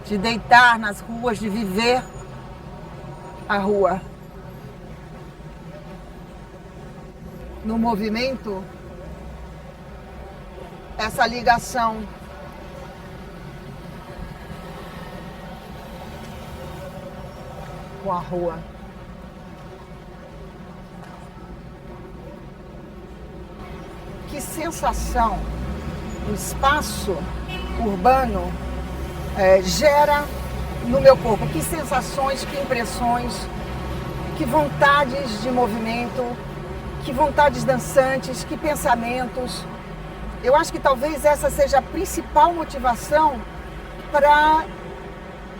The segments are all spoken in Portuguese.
de deitar nas ruas, de viver a rua. No movimento, essa ligação com a rua. Que sensação o espaço urbano gera no meu corpo? Que sensações, que impressões, que vontades de movimento, que vontades dançantes, que pensamentos. Eu acho que talvez essa seja a principal motivação para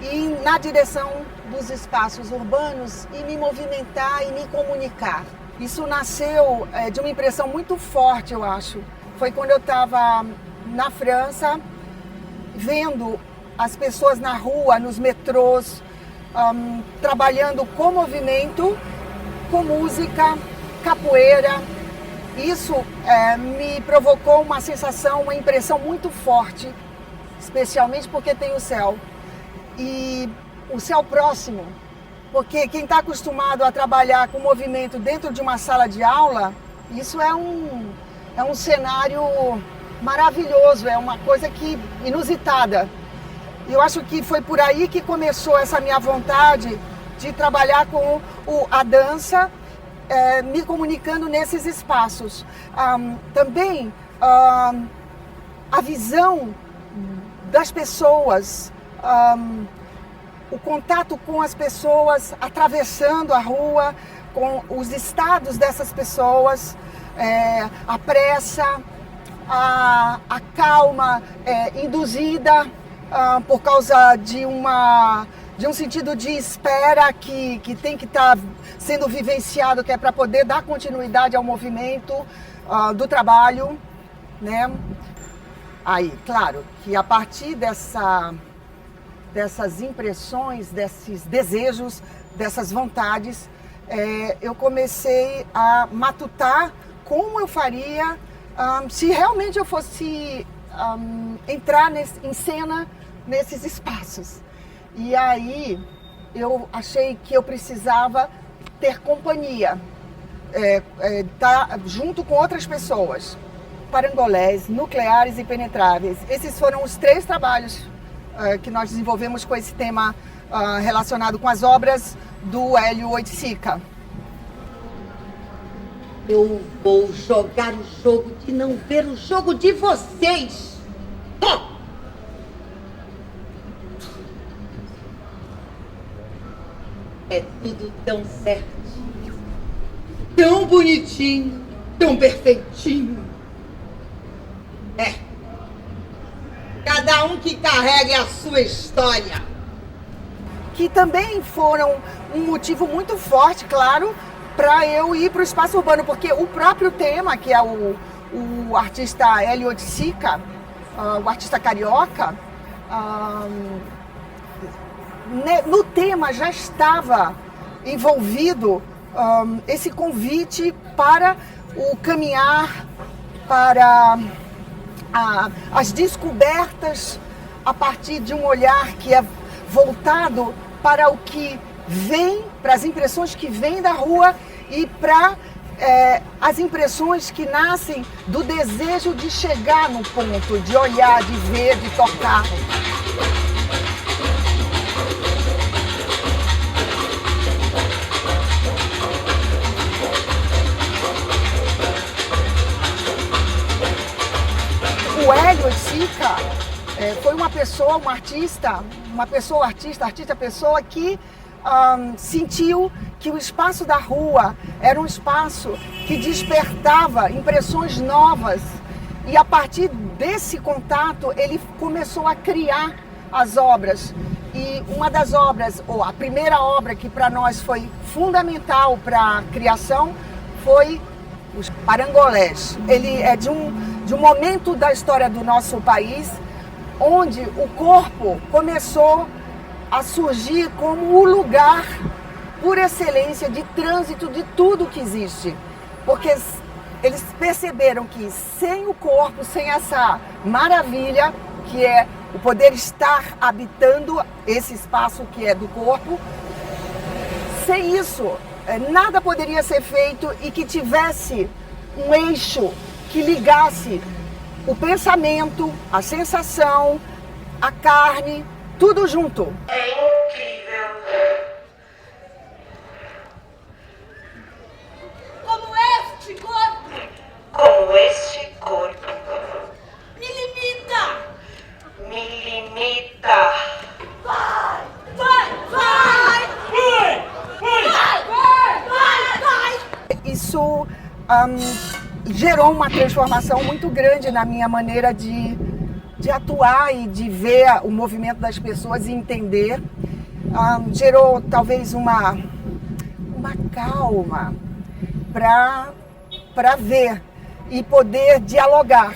ir na direção dos espaços urbanos e me movimentar e me comunicar. Isso nasceu de uma impressão muito forte, eu acho. Foi quando eu estava na França, vendo as pessoas na rua, nos metrôs, trabalhando com movimento, com música, capoeira. Isso me provocou uma sensação, uma impressão muito forte, especialmente porque tem o céu. E o céu próximo, porque quem está acostumado a trabalhar com movimento dentro de uma sala de aula, isso é um cenário maravilhoso, é uma coisa inusitada. E eu acho que foi por aí que começou essa minha vontade de trabalhar com a dança, me comunicando nesses espaços. Também a visão das pessoas, o contato com as pessoas atravessando a rua, com os estados dessas pessoas, a pressa, a calma induzida por causa de um sentido de espera que tem que estar sendo vivenciado, que é para poder dar continuidade ao movimento do trabalho, né? Aí, claro, que a partir dessas impressões, desses desejos, dessas vontades, eu comecei a matutar como eu faria se realmente eu fosse entrar em cena nesses espaços. E aí eu achei que eu precisava ter companhia, estar junto com outras pessoas. Parangolés, nucleares e penetráveis. Esses foram os 3 trabalhos que nós desenvolvemos com esse tema relacionado com as obras do Hélio Oiticica. Eu vou jogar o jogo de não ver o jogo de vocês. É tudo tão certinho, tão bonitinho, tão perfeitinho. Cada um que carregue a sua história. Que também foram um motivo muito forte, claro, para eu ir para o espaço urbano, porque o próprio tema, que é o artista Hélio Oiticica, o artista carioca, no tema já estava envolvido esse convite para o caminhar, para as descobertas a partir de um olhar que é voltado para o que vem, para as impressões que vêm da rua e para as impressões que nascem do desejo de chegar no ponto, de olhar, de ver, de tocar. O Hélio Oiticica foi uma pessoa artista que sentiu que o espaço da rua era um espaço que despertava impressões novas. E a partir desse contato, ele começou a criar as obras. E uma das obras, ou a primeira obra que para nós foi fundamental para a criação, foi os Parangolés. Ele é de um momento da história do nosso país, onde o corpo começou a surgir como o lugar por excelência de trânsito de tudo que existe. Porque eles perceberam que sem o corpo, sem essa maravilha que é o poder estar habitando esse espaço que é do corpo. Sem isso, nada poderia ser feito e que tivesse um eixo que ligasse o pensamento, a sensação, a carne, tudo junto. É incrível. Como este corpo Como este corpo me limita. me limita. Vai, vai, vai! Vai! Isso gerou uma transformação muito grande na minha maneira de atuar e de ver o movimento das pessoas e entender. Gerou talvez uma calma para ver e poder dialogar.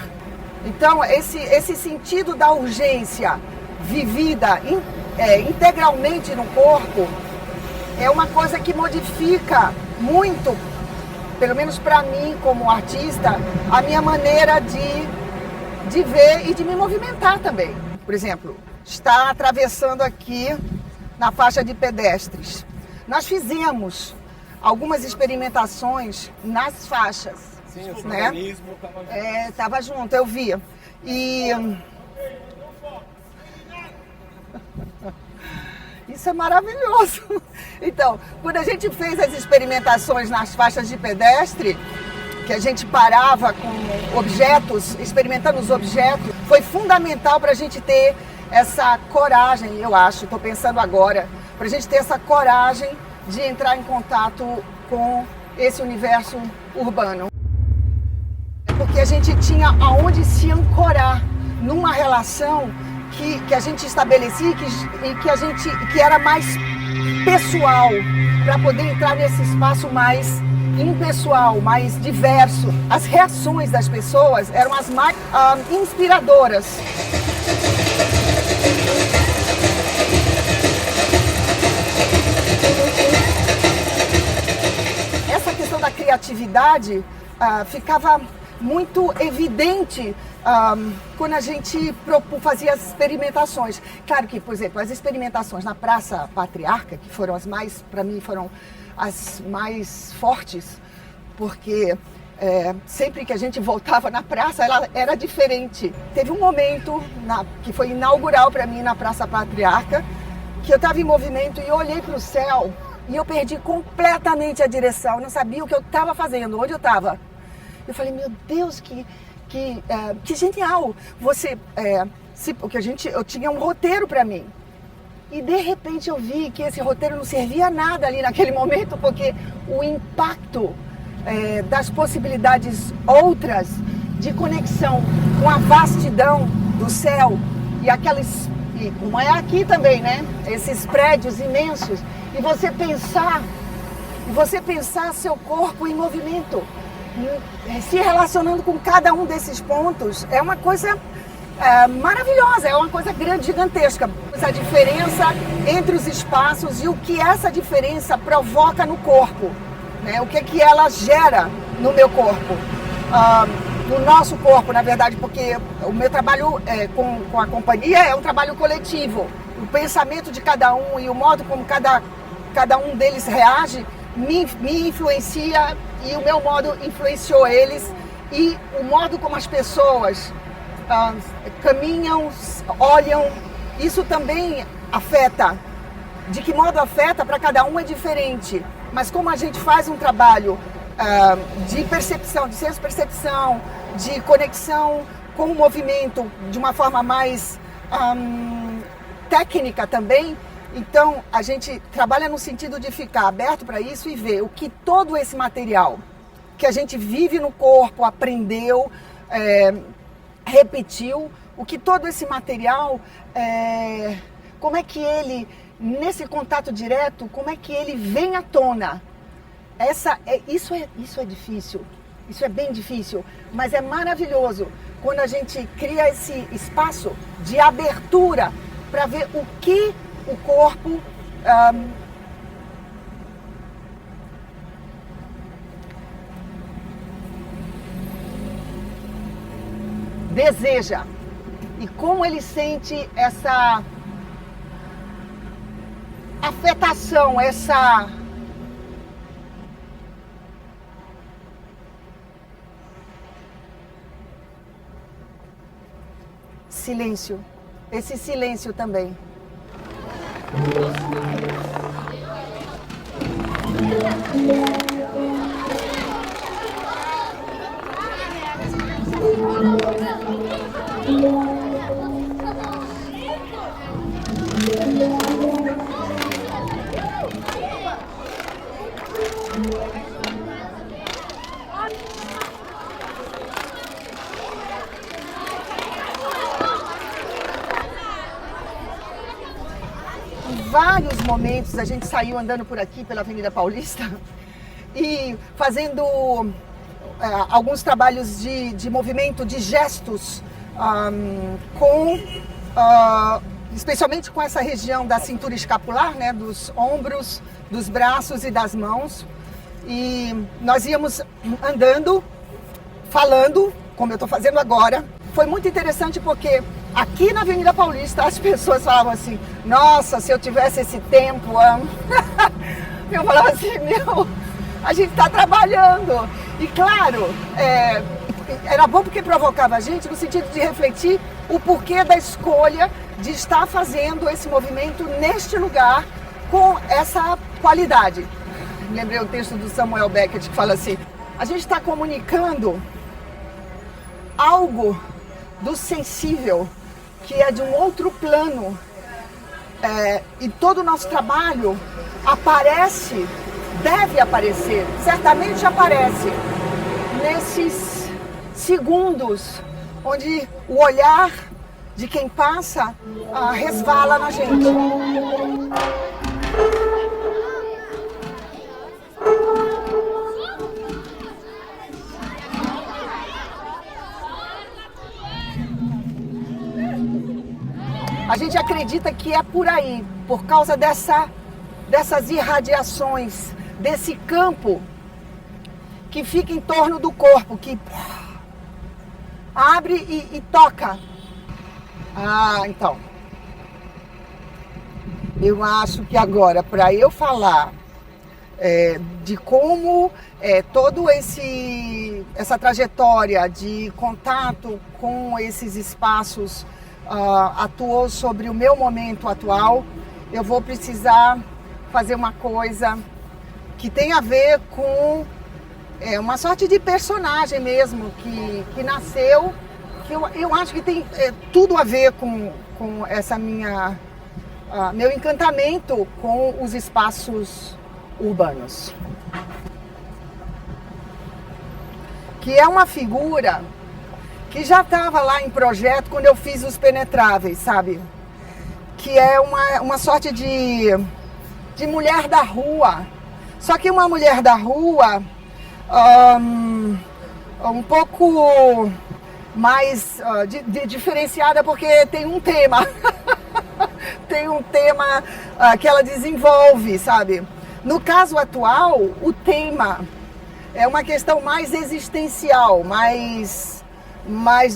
Então, esse sentido da urgência vivida integralmente no corpo é uma coisa que modifica muito, pelo menos para mim como artista, a minha maneira de ver e de me movimentar também. Por exemplo, está atravessando aqui na faixa de pedestres. Nós fizemos algumas experimentações nas faixas. Sim, o né? organismo Estava junto, eu vi. E isso é maravilhoso. Então, quando a gente fez as experimentações nas faixas de pedestre, que a gente parava com objetos, experimentando os objetos, foi fundamental para a gente ter essa coragem, eu acho, estou pensando agora, para a gente ter essa coragem de entrar em contato com esse universo urbano. Porque a gente tinha aonde se ancorar numa relação que a gente estabelecia e que era mais pessoal, para poder entrar nesse espaço mais impessoal, mais diverso. As reações das pessoas eram as mais inspiradoras. Essa questão da criatividade ficava muito evidente quando a gente fazia as experimentações. Claro que, por exemplo, as experimentações na Praça Patriarca, que foram as mais, para mim, foram as mais fortes, porque sempre que a gente voltava na praça, ela era diferente. Teve um momento que foi inaugural para mim na Praça Patriarca, que eu estava em movimento e eu olhei para o céu e eu perdi completamente a direção, não sabia o que eu estava fazendo, onde eu estava. Eu falei, meu Deus, que genial! Eu tinha um roteiro para mim. E de repente eu vi que esse roteiro não servia a nada ali naquele momento, porque o impacto das possibilidades outras de conexão com a vastidão do céu e como é aqui também, né? Esses prédios imensos. E você pensar seu corpo em movimento, se relacionando com cada um desses pontos, é uma coisa maravilhosa, é uma coisa grande, gigantesca. Essa diferença entre os espaços e o que essa diferença provoca no corpo, né? O que ela gera no meu corpo, no nosso corpo, na verdade, porque o meu trabalho com a companhia é um trabalho coletivo. O pensamento de cada um e o modo como cada um deles reage me influencia e o meu modo influenciou eles e o modo como as pessoas caminham, olham, isso também afeta. De que modo afeta para cada um é diferente, mas como a gente faz um trabalho de percepção, de senso-percepção, de conexão com o movimento de uma forma mais técnica também, então a gente trabalha no sentido de ficar aberto para isso e ver o que todo esse material que a gente vive no corpo, aprendeu, repetiu, o que todo esse material, como é que ele, nesse contato direto, como é que ele vem à tona. Isso é difícil, isso é bem difícil, mas é maravilhoso quando a gente cria esse espaço de abertura para ver o que o corpo deseja e como ele sente essa afetação, essa silêncio, esse silêncio também. Em vários momentos a gente saiu andando por aqui pela Avenida Paulista e fazendo alguns trabalhos de movimento, de gestos, especialmente com essa região da cintura escapular, né, dos ombros, dos braços e das mãos. E nós íamos andando, falando, como eu estou fazendo agora. Foi muito interessante porque aqui na Avenida Paulista as pessoas falavam assim: nossa, se eu tivesse esse tempo... Eu falava assim, meu, a gente está trabalhando. E claro, era bom porque provocava a gente no sentido de refletir o porquê da escolha de estar fazendo esse movimento neste lugar com essa qualidade. Lembrei o texto do Samuel Beckett que fala assim: a gente está comunicando algo do sensível, que é de um outro plano, e todo o nosso trabalho aparece, deve aparecer, certamente aparece nesses segundos onde o olhar de quem passa resvala na gente. A gente acredita que é por aí, por causa dessas irradiações, desse campo que fica em torno do corpo, que abre e toca. Então, eu acho que agora, para eu falar de como todo essa trajetória de contato com esses espaços atuou sobre o meu momento atual, eu vou precisar fazer uma coisa que tem a ver com uma sorte de personagem mesmo, que nasceu, que eu acho que tem tudo a ver com essa meu encantamento com os espaços urbanos. Que é uma figura que já estava lá em projeto quando eu fiz Os Penetráveis, sabe? Que é uma sorte de mulher da rua. Só que uma mulher da rua um pouco mais diferenciada, porque tem um tema. Tem um tema que ela desenvolve, sabe? No caso atual, o tema é uma questão mais existencial, mais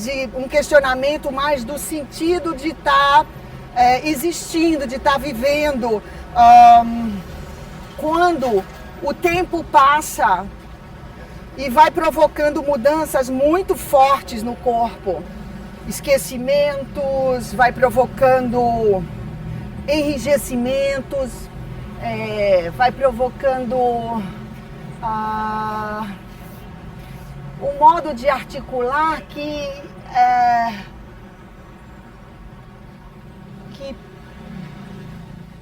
de um questionamento mais do sentido de estar existindo, de estar vivendo. Quando o tempo passa e vai provocando mudanças muito fortes no corpo, esquecimentos, vai provocando enrijecimentos, vai provocando um modo de articular que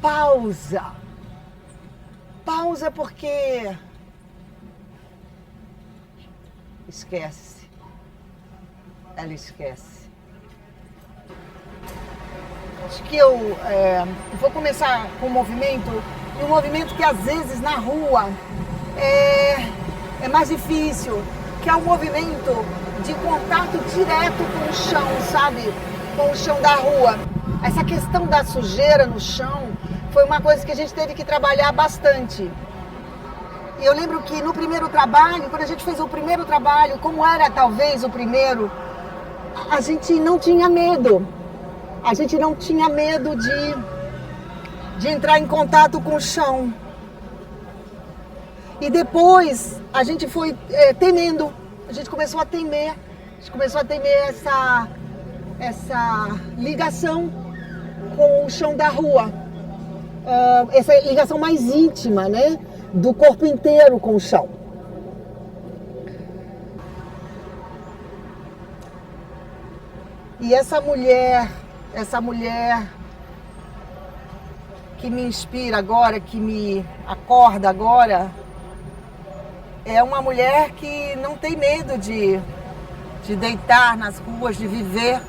pausa porque esquece, ela esquece. Acho que eu vou começar com um movimento que às vezes na rua é mais difícil, que é um movimento de contato direto com o chão, sabe? Com o chão da rua. Essa questão da sujeira no chão foi uma coisa que a gente teve que trabalhar bastante. E eu lembro que no primeiro trabalho, quando a gente fez o primeiro trabalho, como era talvez o primeiro, a gente não tinha medo. A gente não tinha medo de entrar em contato com o chão. E depois a gente foi temendo. A gente começou a temer. A gente começou a temer essa ligação com o chão da rua. Essa ligação mais íntima, né? Do corpo inteiro com o chão. E essa mulher que me inspira agora, que me acorda agora, é uma mulher que não tem medo de deitar nas ruas, de viver